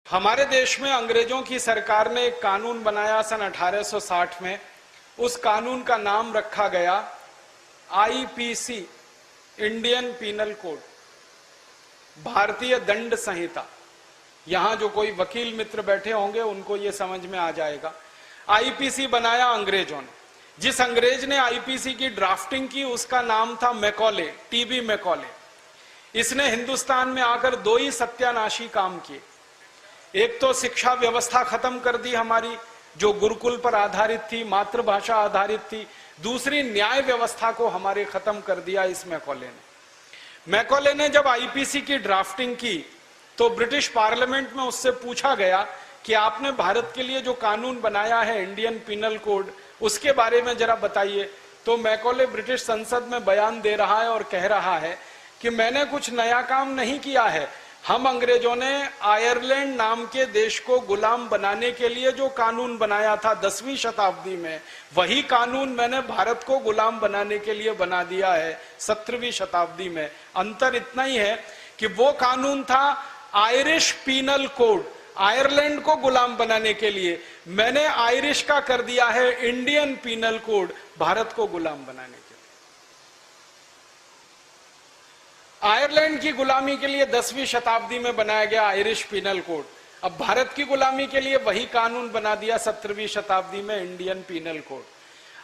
हमारे देश में अंग्रेजों की सरकार ने एक कानून बनाया सन 1860 में। उस कानून का नाम रखा गया आईपीसी, इंडियन पीनल कोड, भारतीय दंड संहिता। यहां जो कोई वकील मित्र बैठे होंगे उनको ये समझ में आ जाएगा। आईपीसी बनाया अंग्रेजों ने। जिस अंग्रेज ने आईपीसी की ड्राफ्टिंग की उसका नाम था मैकॉले, टीबी मैकॉले। इसने हिंदुस्तान में आकर दो ही सत्यानाशी काम किए। एक तो शिक्षा व्यवस्था खत्म कर दी हमारी, जो गुरुकुल पर आधारित थी, मातृभाषा आधारित थी। दूसरी, न्याय व्यवस्था को हमारे खत्म कर दिया इस मैकॉले ने जब आईपीसी की ड्राफ्टिंग की तो ब्रिटिश पार्लियामेंट में उससे पूछा गया कि आपने भारत के लिए जो कानून बनाया है इंडियन पीनल कोड, उसके बारे में जरा बताइए। तो मैकॉले ब्रिटिश संसद में बयान दे रहा है और कह रहा है कि मैंने कुछ नया काम नहीं किया है। हम अंग्रेजों ने आयरलैंड नाम के देश को गुलाम बनाने के लिए जो कानून बनाया था 10वीं शताब्दी में, वही कानून मैंने भारत को गुलाम बनाने के लिए बना दिया है 17वीं शताब्दी में। अंतर इतना ही है कि वो कानून था आयरिश पीनल कोड, आयरलैंड को गुलाम बनाने के लिए। मैंने आयरिश का कर दिया है इंडियन पीनल कोड, भारत को गुलाम बनाने के लिए। आयरलैंड की गुलामी के लिए 10वीं शताब्दी में बनाया गया आयरिश पीनल कोड, अब भारत की गुलामी के लिए वही कानून बना दिया 17वीं शताब्दी में इंडियन पीनल कोड।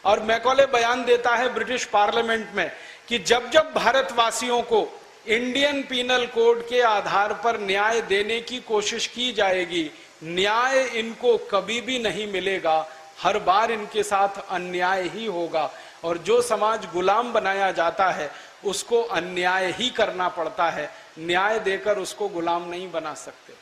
और मैकॉले बयान देता है ब्रिटिश पार्लियामेंट में कि जब जब भारतवासियों को इंडियन पीनल कोड के आधार पर न्याय देने की कोशिश की जाएगी, न्याय इनको कभी भी नहीं मिलेगा। हर बार इनके साथ अन्याय ही होगा। और जो समाज गुलाम बनाया जाता है उसको अन्याय ही करना पड़ता है, न्याय देकर उसको गुलाम नहीं बना सकते।